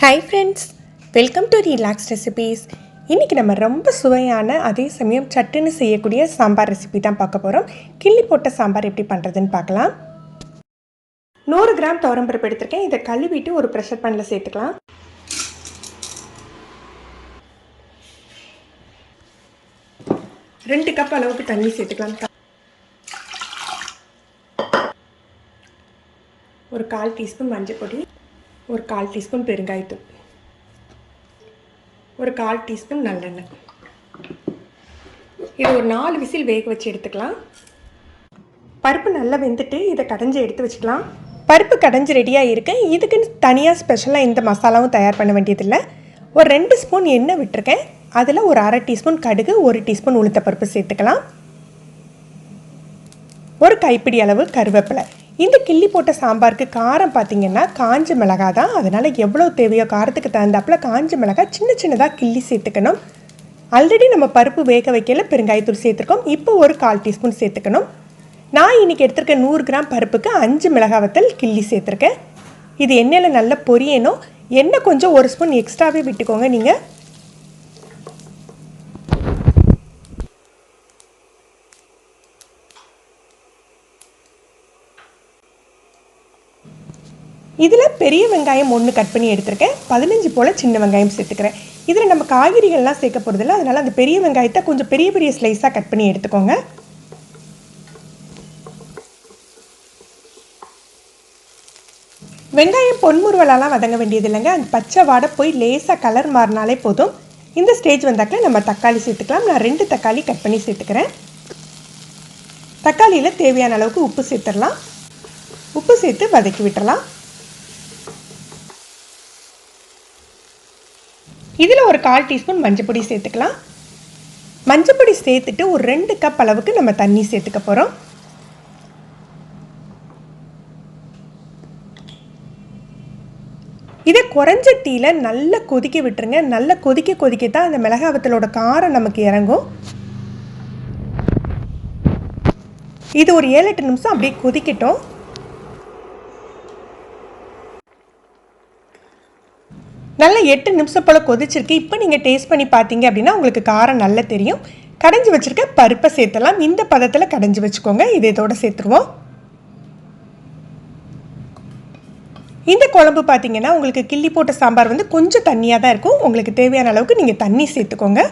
Hi friends, welcome to Relaxed Recipes. இன்னைக்கு நம்ம ரொம்ப சுவையான அதே சமயம் சட்டுன்னு செய்யக்கூடிய சாம்பார் ரெசிபி தான் பார்க்க போறோம். கிள்ளி போட்ட சாம்பார் எப்படி பண்றதுன்னு பார்க்கலாம். 100 கிராம் துவரம்பருப்பு எடுத்துர்க்கேன். இத கழுவிட்டு ஒரு பிரஷர் பேன்ல சேர்த்துக்கலாம். 2 கப் அளவுக்கு தண்ணி சேர்த்துக்கலாம். ஒரு 1/4 டீஸ்பூன் மஞ்சள் பொடி, ஒரு 1/4 டீஸ்பூன் பெருங்காயத்தூள், ஒரு 1/4 டீஸ்பூன் நல்லெண்ணெய். இது ஒரு 4 விசில் வேக வச்சு எடுத்துக்கலாம். பருப்பு நல்லா வெந்துட்டு இதை கடைஞ்சி எடுத்து வச்சுக்கலாம். பருப்பு கடைஞ்சி ரெடியாக இருக்கு. இதுக்கு தனியாக ஸ்பெஷலாக எந்த மசாலாவும் தயார் பண்ண வேண்டியதில்லை. ஒரு 2 ஸ்பூன் எண்ணெய் விட்டுருக்கேன். அதில் ஒரு 1/2 டீஸ்பூன் கடுகு, 1 டீஸ்பூன் உளுத்தப்பருப்பு சேர்த்துக்கலாம். ஒரு கைப்பிடி அளவு கருவேப்பிலை. இந்த கிள்ளி போட்ட சாம்பாருக்கு காரம் பார்த்திங்கன்னா காஞ்ச மிளகாய் தான். அதனால் எவ்வளோ தேவையோ காரத்துக்கு தகுந்தாப்பில் காஞ்ச மிளகாய் சின்ன சின்னதாக கிள்ளி சேர்த்துக்கணும். ஆல்ரெடி நம்ம பருப்பு வேக வைக்கல பெருங்காயத்தூள் சேர்த்துருக்கோம். இப்போ ஒரு 1/4 டீஸ்பூன் சேர்த்துக்கணும். நான் இன்றைக்கி எடுத்துருக்க 100 கிராம் பருப்புக்கு 5 மிளகாய் வத்தல் கிள்ளி சேர்த்துருக்கேன். இது எண்ணெயில் நல்லா பொரியணும். எண்ணெய் கொஞ்சம் 1 ஸ்பூன் எக்ஸ்ட்ராவே விட்டுக்கோங்க. நீங்கள் இதில் பெரிய வெங்காயம் 1 கட் பண்ணி எடுத்துருக்கேன். 15 போல் சின்ன வெங்காயம் சேர்த்துக்கிறேன். இதில் நம்ம காய்கறிகள்லாம் சேர்க்க போகிறதில்ல. அதனால் அந்த பெரிய வெங்காயத்தை கொஞ்சம் பெரிய பெரிய ஸ்லைஸாக கட் பண்ணி எடுத்துக்கோங்க. வெங்காயம் பொன்முறுவலாலாம் வதங்க வேண்டியது இல்லைங்க. அந்த பச்சை வாடை போய் லேசாக கலர் மாறினாலே போதும். இந்த ஸ்டேஜ் வந்தாக்கில் நம்ம தக்காளி சேர்த்துக்கலாம். நான் 2 தக்காளி கட் பண்ணி சேர்த்துக்கிறேன். தக்காளியில் தேவையான அளவுக்கு உப்பு சேர்த்துடலாம். உப்பு சேர்த்து வதக்கி விட்டுறலாம். இதில் ஒரு 1/4 டீஸ்பூன் மஞ்சள் பொடி சேர்த்துக்கலாம். மஞ்சள் பொடி சேர்த்துட்டு ஒரு 2 கப் அளவுக்கு நம்ம தண்ணி சேர்த்துக்க போகிறோம். இதை குறைஞ்ச தீயில் நல்லா கொதிக்க விட்டுருங்க. நல்லா கொதிக்க தான் அந்த மிளகாய் வத்தலோட காரம் நமக்கு இறங்கும். இது ஒரு 7-8 நிமிஷம் அப்படியே கொதிக்கட்டும். நல்லா 8 நிமிஷம் போல் கொதிச்சிருக்கு. இப்போ நீங்கள் டேஸ்ட் பண்ணி பார்த்தீங்க அப்படின்னா உங்களுக்கு காரம் நல்லா தெரியும். கடைஞ்சி வச்சுருக்க பருப்பை சேர்த்தலாம். இந்த பதத்தில் கடைஞ்சி வச்சுக்கோங்க. இது இதோடு சேர்த்துருவோம். இந்த குழம்பு பார்த்தீங்கன்னா உங்களுக்கு கிள்ளி போட்ட சாம்பார் வந்து கொஞ்சம் தண்ணியாக தான் இருக்கும். உங்களுக்கு தேவையான அளவுக்கு நீங்கள் தண்ணி சேர்த்துக்கோங்க.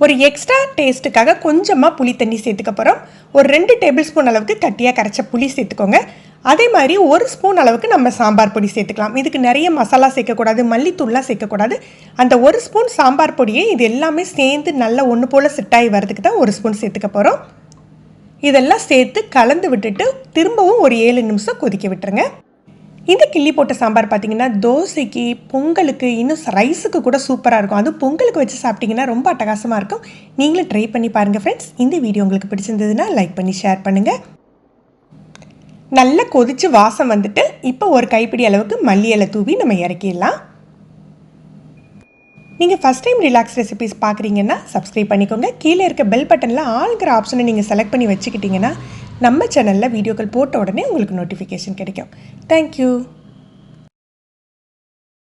ஒரு எக்ஸ்ட்ரா டேஸ்ட்டுக்காக கொஞ்சமாக புளி தண்ணி சேர்த்துக்க போகிறோம். ஒரு 2 டேபிள் ஸ்பூன் அளவுக்கு கட்டியாக கரைச்ச புளி சேர்த்துக்கோங்க. அதே மாதிரி 1 ஸ்பூன் அளவுக்கு நம்ம சாம்பார் பொடி சேர்த்துக்கலாம். இதுக்கு நிறைய மசாலா சேர்க்கக்கூடாது, மல்லித்தூள்லாம் சேர்க்கக்கூடாது. அந்த 1 ஸ்பூன் சாம்பார் பொடியை இது எல்லாமே சேர்ந்து நல்லா ஒன்று போல் செட்டாகி வரதுக்கு தான் 1 ஸ்பூன் சேர்த்துக்க போகிறோம். இதெல்லாம் சேர்த்து கலந்து விட்டுட்டு திரும்பவும் ஒரு 7 நிமிஷம் கொதிக்க விட்டுருங்க. இந்த கிள்ளி போட்ட சாம்பார் பார்த்திங்கன்னா தோசைக்கு, பொங்கலுக்கு, இன்னும் ரைஸுக்கு கூட சூப்பராக இருக்கும். அதுவும் பொங்கலுக்கு வச்சு சாப்பிட்டிங்கன்னா ரொம்ப அட்டகாசமாக இருக்கும். நீங்களும் ட்ரை பண்ணி பாருங்கள் ஃப்ரெண்ட்ஸ். இந்த வீடியோ உங்களுக்கு பிடிச்சிருந்ததுன்னா லைக் பண்ணி ஷேர் பண்ணுங்கள். நல்லா கொதித்து வாசம் வந்துட்டு இப்போ ஒரு கைப்பிடி அளவுக்கு மல்லி இலை தூவி நம்ம இறக்கிடலாம். நீங்கள் ஃபஸ்ட் டைம் ரிலாக்ஸ் ரெசிபிஸ் பார்க்குறீங்கன்னா சப்ஸ்கிரைப் பண்ணிக்கோங்க. கீழே இருக்க பெல் பட்டனில் ஆளுங்கிற ஆப்ஷனை நீங்கள் செலக்ட் பண்ணி வச்சுக்கிட்டிங்கன்னா நம்ம சேனலில் வீடியோக்கள் போட்ட உடனே உங்களுக்கு நோட்டிஃபிகேஷன் கிடைக்கும். தேங்க்யூ.